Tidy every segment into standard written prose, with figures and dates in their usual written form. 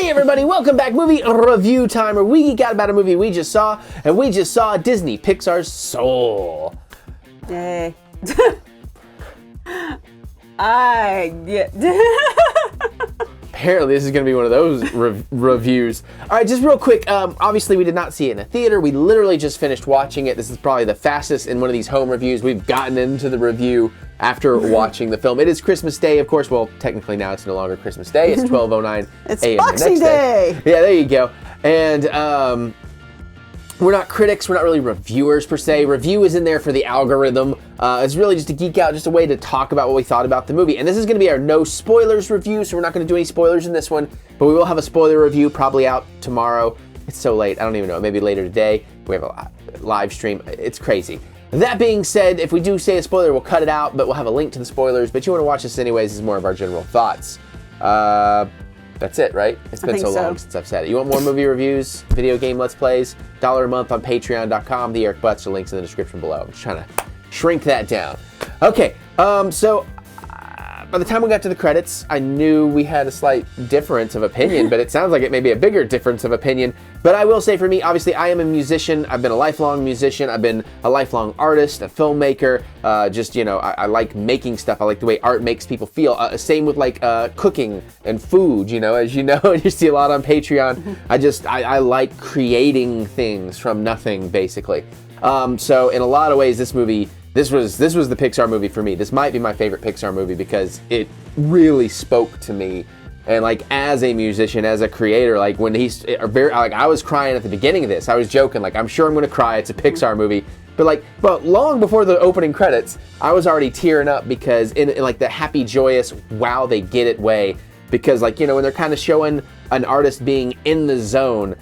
Hey everybody, welcome back. Movie review time, where we geek out about a movie we just saw, and we just saw Disney Pixar's Soul. Yay. Apparently this is going to be one of those reviews. All right, just real quick, obviously we did not see it in a theater. We literally just finished watching it. This is probably the fastest in one of these home reviews we've gotten into the review after watching the film. It is Christmas Day, of course. Well, technically now it's no longer Christmas Day. It's 12:09 It's a.m. Boxing Day. Yeah, there you go. And we're not critics. We're not really reviewers per se. Review is in there for the algorithm. It's really just to geek out, just a way to talk about what we thought about the movie. And this is going to be our no spoilers review, so we're not going to do any spoilers in this one. But we will have a spoiler review probably out tomorrow. It's so late. I don't even know. Maybe later today. We have a live stream. It's crazy. That being said, if we do say a spoiler, we'll cut it out, but we'll have a link to the spoilers. But you want to watch this anyways, this is more of our general thoughts. That's it, right? It's been so long since I've said it. You want more movie reviews, video game Let's Plays? $1 a month on patreon.com. TheEricButts, the link's in the description below. I'm just trying to shrink that down. Okay, so by the time we got to the credits, I knew we had a slight difference of opinion, but it sounds like it may be a bigger difference of opinion. But I will say for me, obviously, I am a musician. I've been a lifelong musician. I've been a lifelong artist, a filmmaker. I like making stuff. I like the way art makes people feel. Same with like cooking and food, as you know, and you see a lot on Patreon. I like creating things from nothing, basically. So in a lot of ways, this was the Pixar movie for me. This might be my favorite Pixar movie because it really spoke to me. And like as a musician, as a creator, like when I was crying at the beginning of this. I was joking, like I'm sure I'm gonna cry. It's a Pixar movie. But long before the opening credits, I was already tearing up because in like the happy, joyous, wow, they get it way. Because like, when they're kind of showing an artist being in the zone,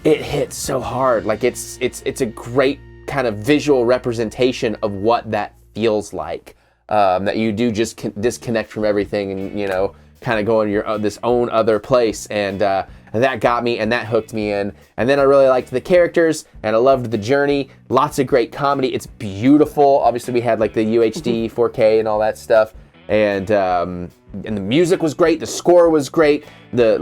it hits so hard. Like it's a great kind of visual representation of what that feels like, that you do just disconnect from everything and kind of go in your this own other place, and that got me and that hooked me in. And then I really liked the characters and I loved the journey. Lots of great comedy. It's beautiful. Obviously we had like the UHD 4K and all that stuff, and the music was great. The score was great. There's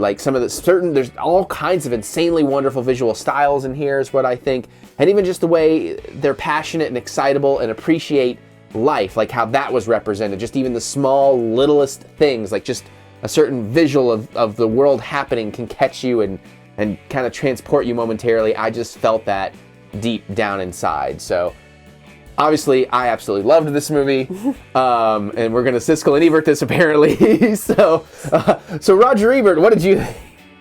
all kinds of insanely wonderful visual styles in here is what I think. And even just the way they're passionate and excitable and appreciate life, like how that was represented. Just even the small, littlest things, like just a certain visual of the world happening can catch you and kind of transport you momentarily. I just felt that deep down inside. So obviously, I absolutely loved this movie, and we're going to Siskel and Ebert this apparently. So Roger Ebert, what did you think?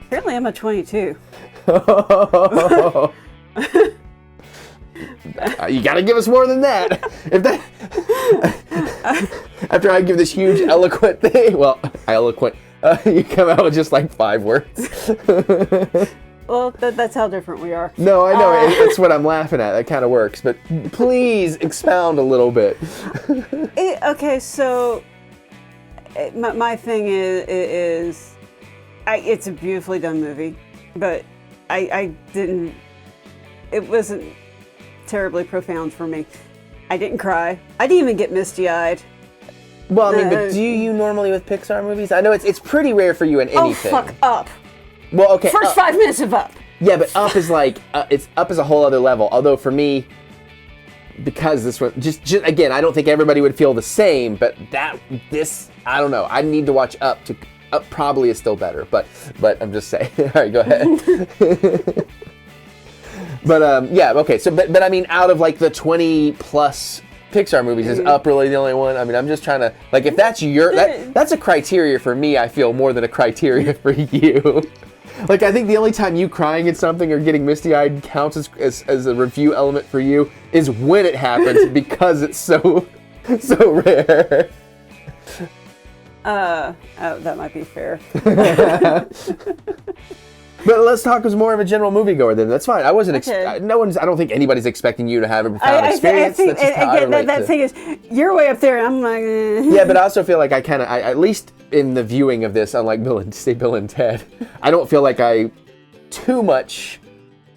Apparently I'm a 22. You got to give us more than that. After I give this huge eloquent thing, you come out with just like 5 words. Well, that's how different we are. No, I know. That's what I'm laughing at. That kind of works. But please expound a little bit. Okay, so my thing is it's a beautifully done movie, but it wasn't terribly profound for me. I didn't cry. I didn't even get misty-eyed. Well, I mean, but do you normally with Pixar movies? I know it's pretty rare for you in anything. Oh, fuck Up. Well, okay. First 5 minutes of Up. Yeah, but Up is like, it's Up is a whole other level. Although for me, because this one, just again, I don't think everybody would feel the same, but I don't know. I need to watch Up. Up probably is still better, but I'm just saying. All right, go ahead. But yeah, okay. So, but I mean, out of like the 20 plus Pixar movies, is Up really the only one? I mean, I'm just trying to, like, if that's that's a criteria for me, I feel, more than a criteria for you. Like, I think the only time you crying at something or getting misty-eyed counts as a review element for you is when it happens, because it's so rare. That might be fair. But let's talk as more of a general moviegoer then. That's fine. I wasn't. Okay. I don't think anybody's expecting you to have a profound experience. I think, that thing is, you're way up there. And I'm like. Yeah, but I also feel like I at least in the viewing of this, unlike Bill and Ted, I don't feel like I too much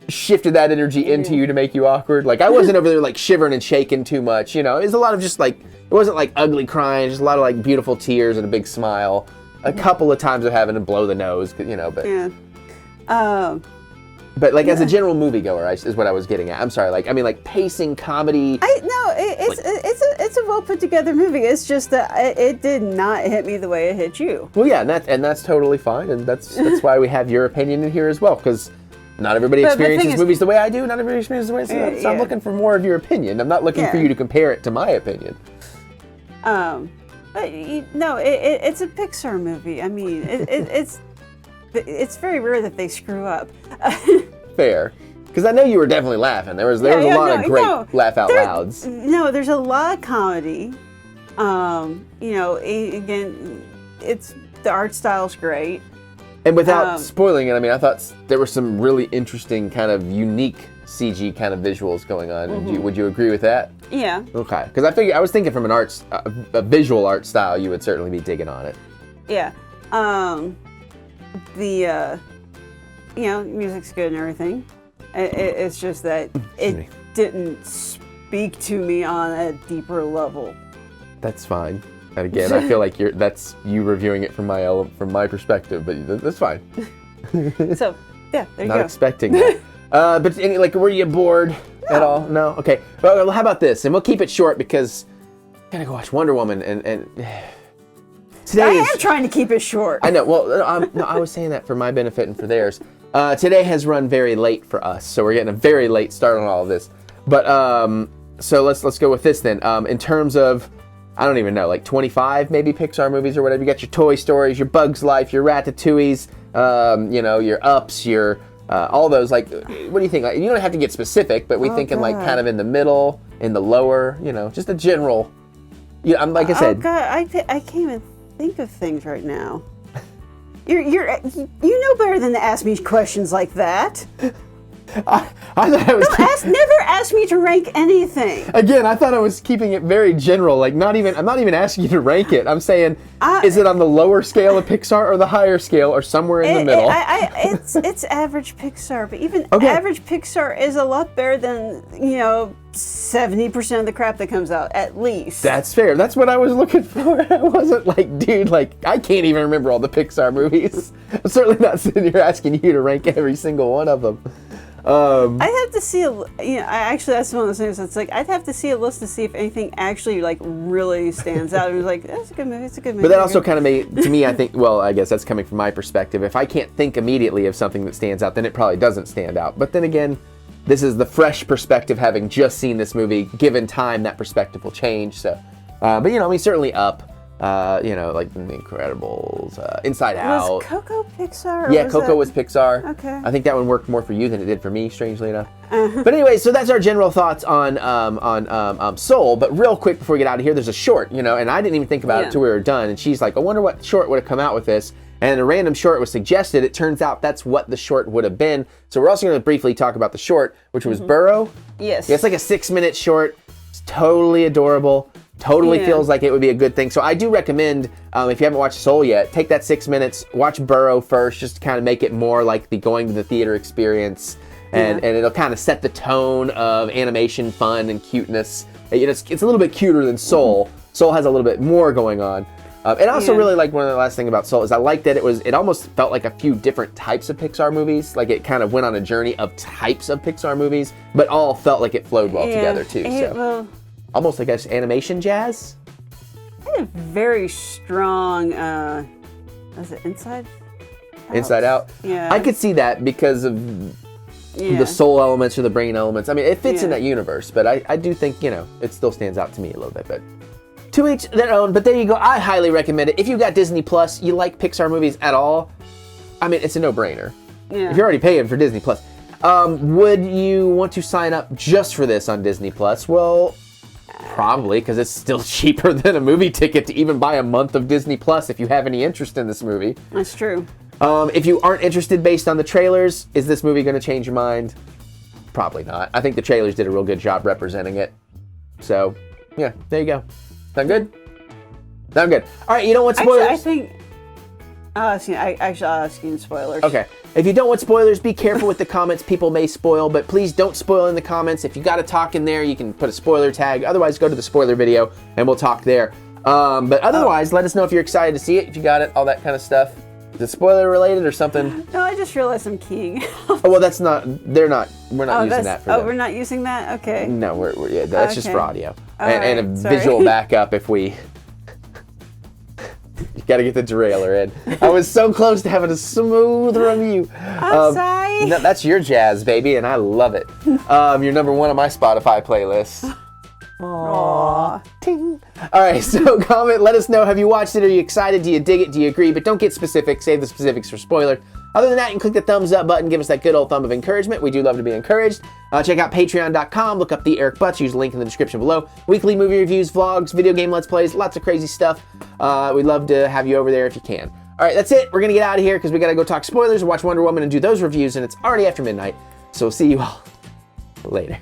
shifted that energy into you to make you awkward. Like I wasn't over there like shivering and shaking too much. It was a lot of just like, it wasn't like ugly crying, just a lot of like beautiful tears and a big smile. A couple of times of having to blow the nose, but. Yeah. But like as a general moviegoer, is what I was getting at. I'm sorry, like pacing, comedy. It's a well put together movie. It's just that it did not hit me the way it hit you. Well, yeah, and that's totally fine, and that's why we have your opinion in here as well, because not everybody experiences movies the way I do. Not everybody experiences the way I do. So I'm looking for more of your opinion. I'm not looking for you to compare it to my opinion. But it's a Pixar movie. I mean, it's very rare that they screw up. Fair. Because I know you were definitely laughing. There was a lot of great laugh out louds. No, there's a lot of comedy. Again, the art style's great. And without spoiling it, I mean, I thought there were some really interesting kind of unique CG kind of visuals going on. Mm-hmm. Would you agree with that? Yeah. Okay. Because I was thinking from a visual art style, you would certainly be digging on it. Yeah. Music's good and everything. It's just that it didn't speak to me on a deeper level. That's fine. And again, I feel like that's you reviewing it from my perspective, but that's fine. So, yeah, there you go. Not expecting that. But were you bored at all? No? Okay. Well, how about this? And we'll keep it short because I gotta go watch Wonder Woman and I am trying to keep it short. I know. Well, I was saying that for my benefit and for theirs. Today has run very late for us, so we're getting a very late start on all of this. But so let's go with this then. In terms of, I don't even know, like 25 maybe Pixar movies or whatever. You got your Toy Stories, your Bugs Life, your Ratatouilles, your Ups, your all those. Like, what do you think? Like, you don't have to get specific, but we thinking like kind of in the middle, in the lower. Just a general. Like I said. Oh God, I can't even think of things right now. You know better than to ask me questions like that. I thought I was. Never ask me to rank anything. Again, I thought I was keeping it very general. Like, I'm not even asking you to rank it. I'm saying, is it on the lower scale of Pixar or the higher scale or somewhere in the middle? It's average Pixar, but even average Pixar is a lot better than 70% of the crap that comes out, at least. That's fair. That's what I was looking for. I wasn't like, dude, I can't even remember all the Pixar movies. I'm certainly not sitting here asking you to rank every single one of them. I'd have to see actually that's one of those things that's like, I'd have to see a list to see if anything actually really stands out. It was like, that's a good movie, it's a good movie. But that also kind of made, to me, I think, well, I guess that's coming from my perspective. If I can't think immediately of something that stands out, then it probably doesn't stand out. But then again, this is the fresh perspective, having just seen this movie. Given time, that perspective will change. So, but certainly Up. Like The Incredibles, Inside Out. Was Coco Pixar? Yeah, Coco was Pixar. Okay. I think that one worked more for you than it did for me, strangely enough. But anyway, so that's our general thoughts on Soul. But real quick before we get out of here, there's a short, and I didn't even think about it until we were done. And she's like, I wonder what short would have come out with this. And a random short was suggested. It turns out that's what the short would have been. So we're also going to briefly talk about the short, which was Burrow. Yes. Yeah, it's like a 6-minute short. It's totally adorable. Totally feels like it would be a good thing. So I do recommend, if you haven't watched Soul yet, take that 6 minutes, watch Burrow first, just to kind of make it more like the going to the theater experience. And it'll kind of set the tone of animation, fun, and cuteness. It's a little bit cuter than Soul. Soul has a little bit more going on. And I also really like, one of the last things about Soul is I like that it almost felt like a few different types of Pixar movies. Like it kind of went on a journey of types of Pixar movies, but all felt like it flowed well together too. Almost like animation jazz. I had a very strong, was it Inside Out? Inside Out? Yeah. I could see that because of the soul elements or the brain elements. I mean, it fits in that universe, but I do think, it still stands out to me a little bit. But to each their own. But there you go. I highly recommend it. If you've got Disney Plus, you like Pixar movies at all, I mean, it's a no-brainer. Yeah. If you're already paying for Disney Plus. Would you want to sign up just for this on Disney Plus? Well, probably, because it's still cheaper than a movie ticket to even buy a month of Disney Plus if you have any interest in this movie. That's true. If you aren't interested based on the trailers, is this movie going to change your mind? Probably not. I think the trailers did a real good job representing it. So, yeah, there you go. Sound good? Sound good. All right, you don't want spoilers? Actually, I think... I'll ask you in spoilers. Okay. If you don't want spoilers, be careful with the comments. People may spoil, but please don't spoil in the comments. If you got to talk in there, you can put a spoiler tag. Otherwise, go to the spoiler video, and we'll talk there. But otherwise, let us know if you're excited to see it, if you got it, all that kind of stuff. Is it spoiler related or something? No, I just realized I'm keying. Oh, well, that's not. We're not using that for them. we're not using that. Okay. No, yeah, that's just for audio and a sorry. visual backup if we. You got to get the derailleur in. I was so close to having a smooth review. I'm sorry. No, that's your jazz, baby, and I love it. You're number one on my Spotify playlist. Aww. Ting. All right, so comment, let us know. Have you watched it? Are you excited? Do you dig it? Do you agree? But don't get specific. Save the specifics for spoiler. Other than that, you can click the thumbs up button. Give us that good old thumb of encouragement. We do love to be encouraged. Check out patreon.com. Look up TheEricButts. Use the link in the description below. Weekly movie reviews, vlogs, video game let's plays, lots of crazy stuff. We'd love to have you over there if you can. All right, that's it. We're going to get out of here because we got to go talk spoilers, watch Wonder Woman, and do those reviews, and it's already after midnight. So we'll see you all later.